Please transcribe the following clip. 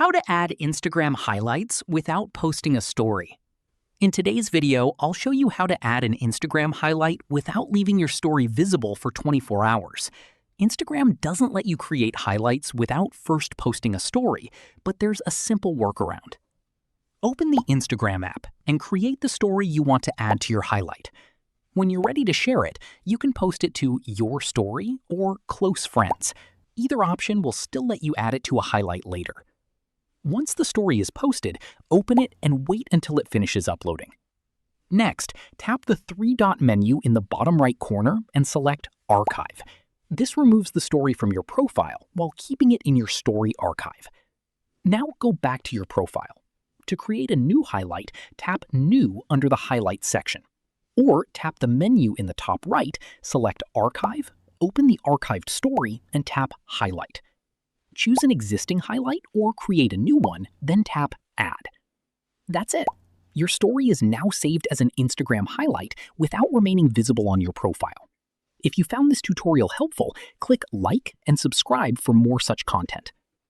How to add Instagram highlights without posting a story. In today's video, I'll show you how to add an Instagram highlight without leaving your story visible for 24 hours. Instagram doesn't let you create highlights without first posting a story, but there's a simple workaround. Open the Instagram app and create the story you want to add to your highlight. When you're ready to share it, you can post it to your story or close friends. Either option will still let you add it to a highlight later. Once the story is posted, open it and wait until it finishes uploading. Next, tap the three-dot menu in the bottom right corner and select Archive. This removes the story from your profile while keeping it in your story archive. Now go back to your profile. To create a new highlight, tap New under the Highlights section. Or tap the menu in the top right, select Archive, open the archived story, and tap Highlight. Choose an existing highlight or create a new one, then tap Add. That's it. Your story is now saved as an Instagram highlight without remaining visible on your profile. If you found this tutorial helpful, click like and subscribe for more such content.